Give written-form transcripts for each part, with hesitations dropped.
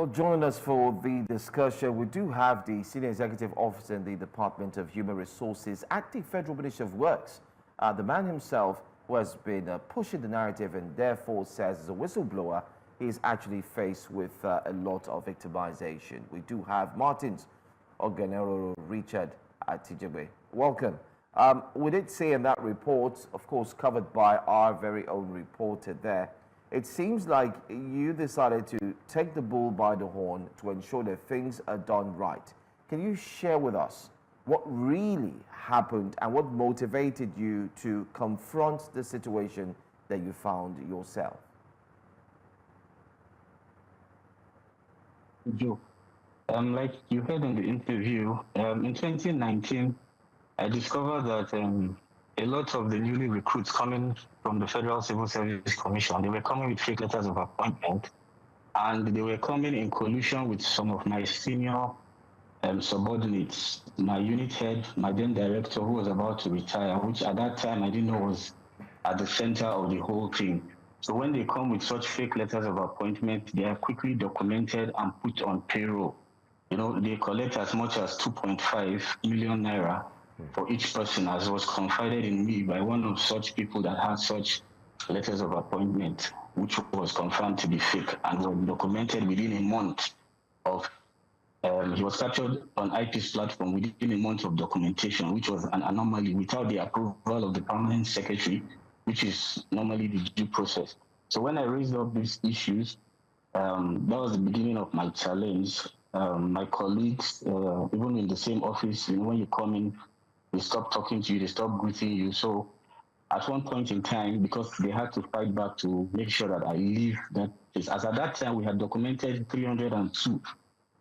Well, joining us for the discussion, we do have the Senior Executive Officer in the Department of Human Resources at the Federal Ministry of Works, the man himself who has been pushing the narrative and therefore says as a whistleblower, he is actually faced with a lot of victimization. We do have Martins Oghenerhoro Richard Atijegbe. Welcome. We did say in that report, of course, covered by our very own reporter there, it seems like you decided to take the bull by the horn to ensure that things are done right. Can you share with us what really happened and what motivated you to confront the situation that you found yourself? Joe, like you heard in the interview, in 2019, I discovered that a lot of the newly recruits coming from the Federal Civil Service Commission, they were coming with fake letters of appointment, and they were coming in collusion with some of my senior subordinates, my unit head, my then director, who was about to retire, which at that time I didn't know was at the center of the whole thing. So when they come with such fake letters of appointment, they are quickly documented and put on payroll. You know, they collect as much as 2.5 million naira for each person, as was confided in me by one of such people that had such letters of appointment, which was confirmed to be fake and was documented within a month of, he was captured on IP's platform within a month of documentation, which was an anomaly without the approval of the permanent secretary, which is normally the due process. So when I raised up these issues, that was the beginning of my challenge. My colleagues, even in the same office, you know, when you come in, they stop talking to you, they stop greeting you. So at one point in time, because they had to fight back to make sure that I leave that place, as at that time we had documented 302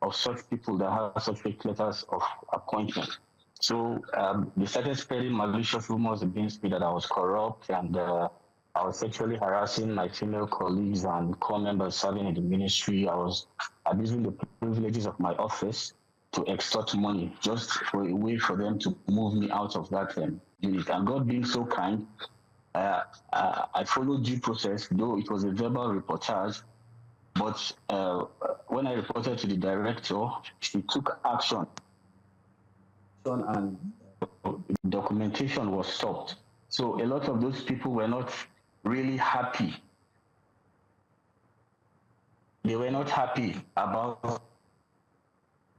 of such people that had such fake letters of appointment. So they started spreading malicious rumors against me that I was corrupt and I was sexually harassing my female colleagues and core members serving in the ministry. I was abusing the privileges of my office to extort money just for a way for them to move me out of that unit. And God being so kind, I followed due process, though it was a verbal reportage. But when I reported to the director, she took action and documentation was stopped. So a lot of those people were not really happy. They were not happy about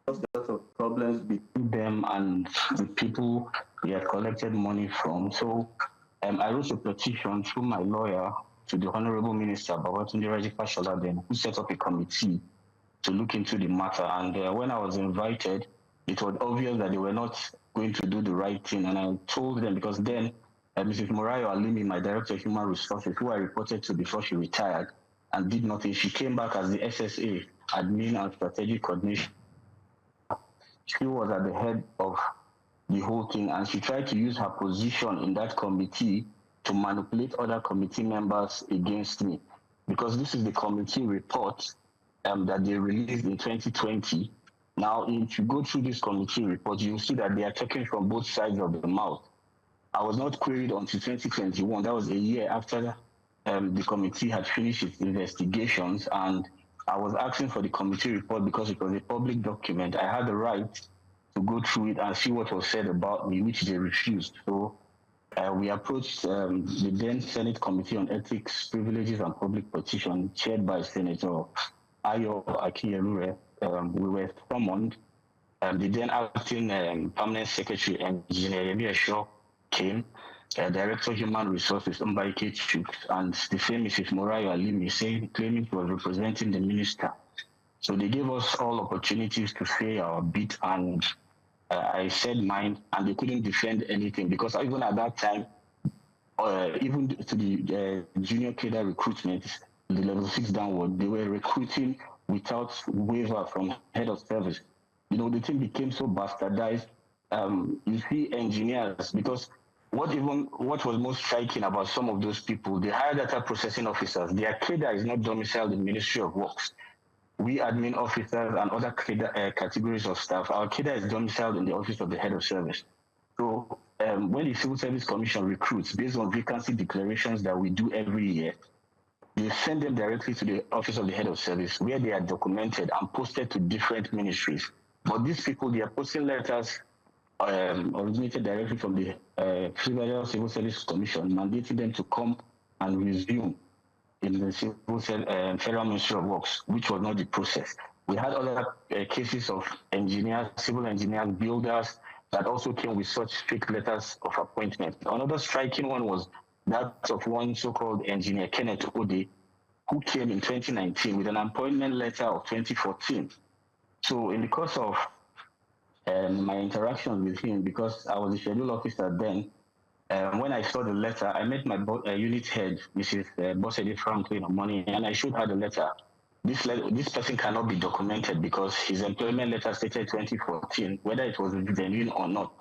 lots of problems between them and the people they had collected money from. So I wrote a petition through my lawyer to the Honorable Minister, Babatunde Fashola, then, who set up a committee to look into the matter. And when I was invited, it was obvious that they were not going to do the right thing. And I told them, because then Mrs. Morayo Alimi, my Director of Human Resources, who I reported to before she retired and did nothing, she came back as the SSA, Admin and Strategic Coordination. She was at the head of the whole thing, and she tried to use her position in that committee to manipulate other committee members against me. Because this is the committee report that they released in 2020. Now, if you go through this committee report, you'll see that they are talking from both sides of the mouth. I was not queried until 2021. That was a year after the committee had finished its investigations, and I was asking for the committee report because it was a public document. I had the right to go through it and see what was said about me, which they refused. So we approached the then Senate Committee on Ethics, Privileges and Public Petition, chaired by Senator Akiyerure. We were summoned. The then acting permanent secretary, Engineer Yemi came, Director of Human Resources, Mbaike Chuk, and the same Mrs. Morayo Alimi, claiming she was representing the minister. So they gave us all opportunities to say our bit, and I said mine, and they couldn't defend anything, because even at that time, even to the junior cadre recruitment, the level 6 downward, they were recruiting without waiver from head of service. You know, the thing became so bastardized. You see engineers, because what was most striking about some of those people, the higher data processing officers, their cadre is not domiciled in Ministry of Works. We admin officers and other categories of staff, our cadre is domiciled in the office of the head of service. So when the Civil Service Commission recruits based on vacancy declarations that we do every year, they send them directly to the office of the head of service, where they are documented and posted to different ministries. But these people, they are posting letters originated directly from the Federal Civil Service Commission, mandating them to come and resume in the Federal Ministry of Works, which was not the process. We had other cases of engineers, civil engineers, builders that also came with such fake letters of appointment. Another striking one was that of one so-called engineer, Kenneth Ode, who came in 2019 with an appointment letter of 2014. So in the course of my interactions with him, because I was a schedule officer then, when I saw the letter, I met my unit head, Mrs. Bossede Franklin, on Monday, and I showed her the letter. This person cannot be documented because his employment letter stated 2014, whether it was genuine or not.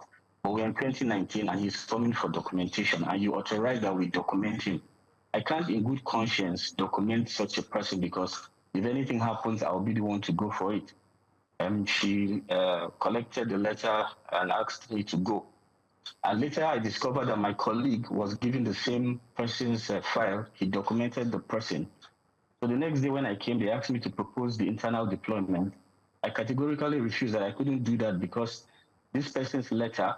But we're in 2019 and he's coming for documentation, and you authorize that we document him. I can't, in good conscience, document such a person because if anything happens, I'll be the one to go for it. She collected the letter and asked me to go. And later I discovered that my colleague was given the same person's file. He documented the person. So the next day when I came, they asked me to propose the internal deployment. I categorically refused that. I couldn't do that because this person's letter,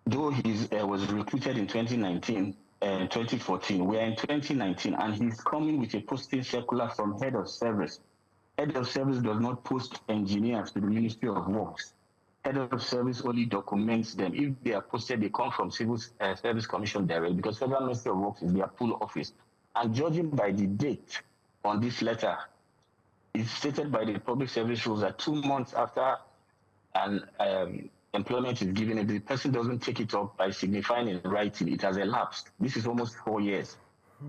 though he was recruited in 2019 and 2014, we're in 2019, and he's coming with a posting circular from head of service. Head of service does not post engineers to the Ministry of Works. Head of service only documents them. If they are posted, they come from Civil Service Commission direct, because Federal Ministry of Works is their full office. And judging by the date on this letter, it's stated by the public service rules that 2 months after an employment is given, if the person doesn't take it up by signifying in writing, it has elapsed. This is almost 4 years.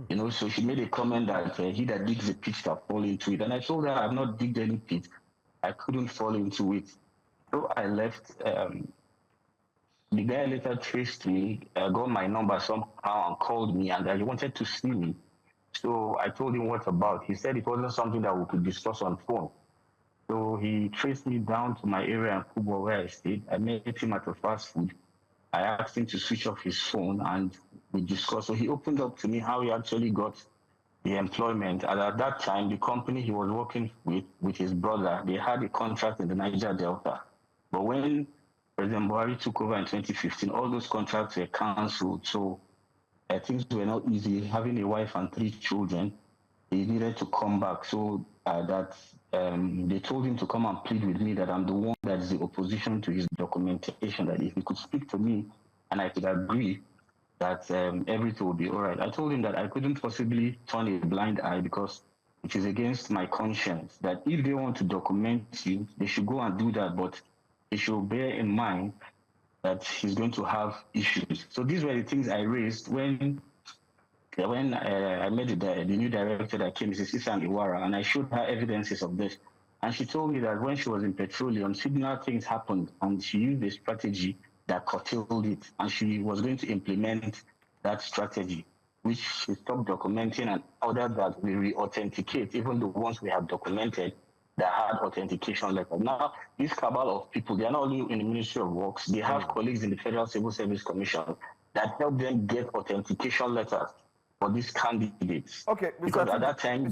You know, so she made a comment that he that digs a pit shall fall into it. And I told her I've not digged any pit. I couldn't fall into it. So I left. The guy later traced me, got my number somehow and called me, and he wanted to see me. So I told him what about. He said it wasn't something that we could discuss on phone. So he traced me down to my area in Kubo where I stayed. I met him at a fast food. I asked him to switch off his phone and we discussed. So he opened up to me how he actually got the employment. And at that time, the company he was working with his brother, they had a contract in the Niger Delta. But when President Buhari took over in 2015, all those contracts were cancelled. So things were not easy. Having a wife and 3 children, he needed to come back. So they told him to come and plead with me that I'm the one that is the opposition to his documentation, that if he could speak to me and I could agree that everything would be all right. I told him that I couldn't possibly turn a blind eye because it is against my conscience, that if they want to document you, they should go and do that, but they should bear in mind that he's going to have issues. So these were the things I raised when I met the new director that came, Mrs. Isan Iwara, and I showed her evidences of this. And she told me that when she was in petroleum, similar things happened, and she used a strategy that curtailed it, and she was going to implement that strategy, which she stopped documenting and ordered that we re-authenticate even the ones we have documented that had authentication letters. Now, this cabal of people, they are not only in the Ministry of Works, they have colleagues in the Federal Civil Service Commission that help them get authentication letters for these candidates. Okay, because at that time,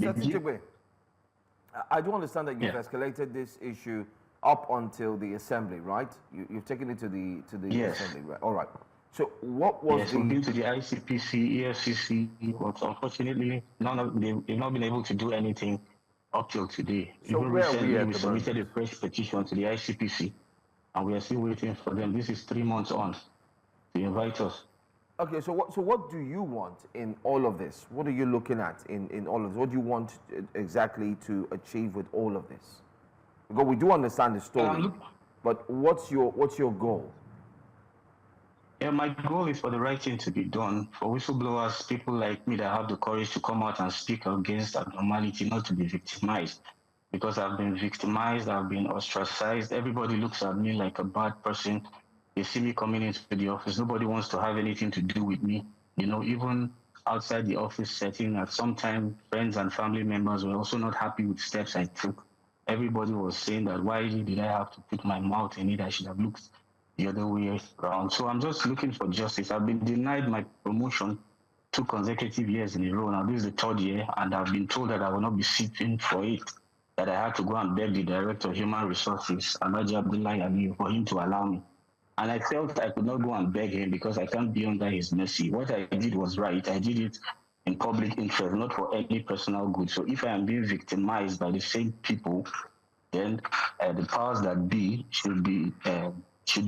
I do understand that you've escalated this issue up until the assembly, right? You've taken it to the assembly, right? All right. So what was we've been to the ICPC, EFCC, but unfortunately, they've not been able to do anything up till today. So even recently, we submitted a fresh petition to the ICPC, and we are still waiting for them. This is 3 months on to invite us. Okay, so what do you want in all of this? What are you looking at in all of this? What do you want exactly to achieve with all of this? Because we do understand the story, but what's your goal? Yeah, my goal is for the right thing to be done. For whistleblowers, people like me that have the courage to come out and speak against abnormality, not to be victimized. Because I've been victimized, I've been ostracized. Everybody looks at me like a bad person. They see me coming into the office. Nobody wants to have anything to do with me. You know, even outside the office setting, at some time, friends and family members were also not happy with steps I took. Everybody was saying that, why did I have to put my mouth in it? I should have looked the other way around. So I'm just looking for justice. I've been denied my promotion 2 consecutive years in a row. Now, this is the 3rd year, and I've been told that I will not be sitting for it, that I had to go and beg the Director of Human Resources, Alhaji Abdullahi Aliyu, for him to allow me. And I felt I could not go and beg him because I can't be under his mercy. What I did was right. I did it in public interest, not for any personal good. So if I am being victimized by the same people, then the powers that be should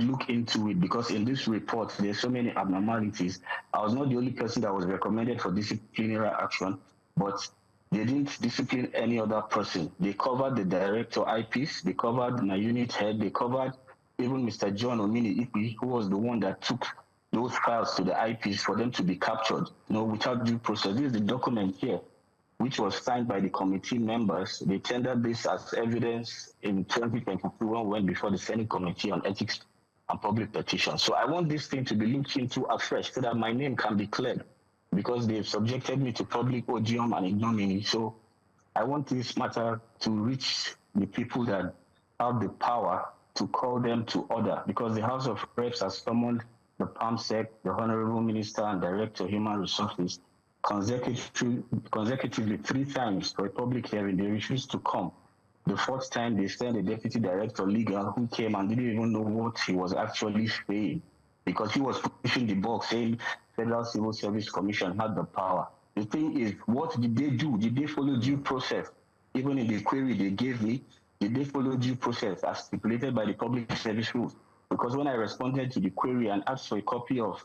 look into it, because in this report, there's so many abnormalities. I was not the only person that was recommended for disciplinary action, but they didn't discipline any other person. They covered the director IPs, they covered my unit head, they covered even Mr. John Omini Ipi, who was the one that took those files to the IPs for them to be captured, without due process. This is the document here, which was signed by the committee members. They tendered this as evidence in 2022 when we went before the Senate Committee on Ethics and Public Petitions. So I want this thing to be looked into afresh so that my name can be cleared, because they've subjected me to public odium and ignominy. So I want this matter to reach the people that have the power to call them to order, because the House of Reps has summoned the PAMSEC, the Honorable Minister and Director of Human Resources, consecutively 3 times for a public hearing. They refused to come. The 4th time, they sent a Deputy Director Legal who came and didn't even know what he was actually saying, because he was pushing the box saying Federal Civil Service Commission had the power. The thing is, what did they do? Did they follow due process? Even in the query they gave me, did they follow due process as stipulated by the public service rules? Because when I responded to the query and asked for a copy of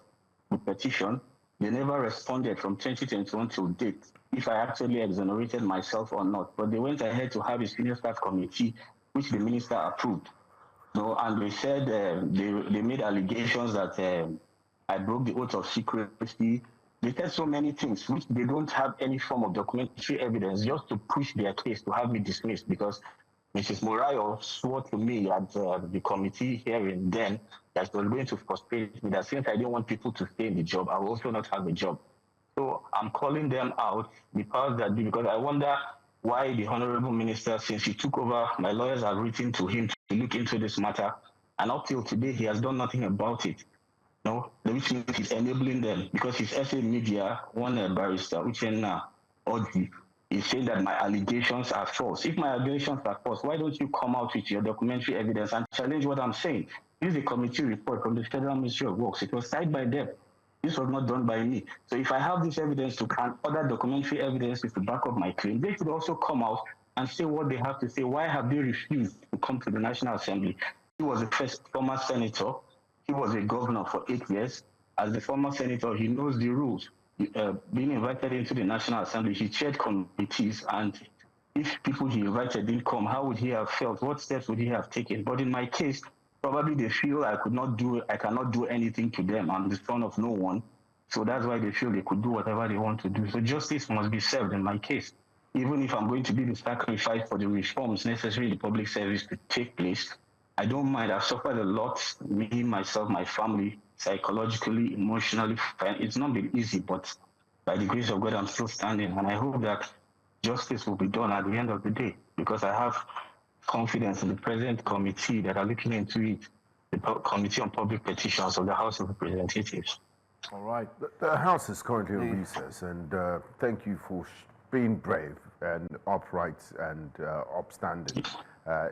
the petition, they never responded from 2021 till date, if I actually exonerated myself or not. But they went ahead to have a senior staff committee, which the minister approved. And they said they made allegations that I broke the oath of secrecy. They said so many things, which they don't have any form of documentary evidence, just to push their case to have me dismissed, because Mrs. Morayo swore to me at the committee hearing then that she was going to frustrate me, that since I didn't want people to stay in the job, I will also not have a job. So I'm calling them out, the powers that be, because I wonder why the Honorable Minister, since he took over, my lawyers have written to him to look into this matter, and up till today, he has done nothing about it. Which means he's enabling them, because his SA Media, one barrister, Uchenna Odi, is saying that my allegations are false. If my allegations are false, why don't you come out with your documentary evidence and challenge what I'm saying? This is a committee report from the Federal Ministry of Works. It was signed by them. This was not done by me. So if I have this evidence and other documentary evidence to back up my claim, they should also come out and say what they have to say. Why have they refused to come to the National Assembly? He was a former senator. He was a governor for 8 years. As the former senator, he knows the rules. Being invited into the National Assembly, he chaired committees, and if people he invited didn't come, how would he have felt? What steps would he have taken? But in my case, probably they feel I cannot do anything to them. I'm the son of no one. So that's why they feel they could do whatever they want to do. So justice must be served in my case. Even if I'm going to be the sacrifice for the reforms necessary in the public service to take place, I don't mind. I've suffered a lot, me, myself, my family, psychologically, emotionally. It's not been easy, but by the grace of God, I'm still standing. And I hope that justice will be done at the end of the day, because I have confidence in the present committee that are looking into it, the Committee on Public Petitions of the House of Representatives. All right. The House is currently on recess, and thank you for being brave and upright and upstanding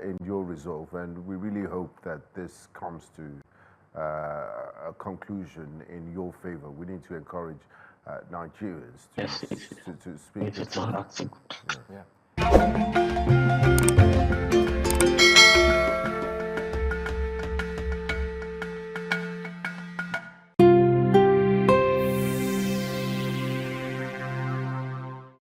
in your resolve. And we really hope that this comes to a conclusion in your favor. We need to encourage Nigerians to speak the truth. Yeah.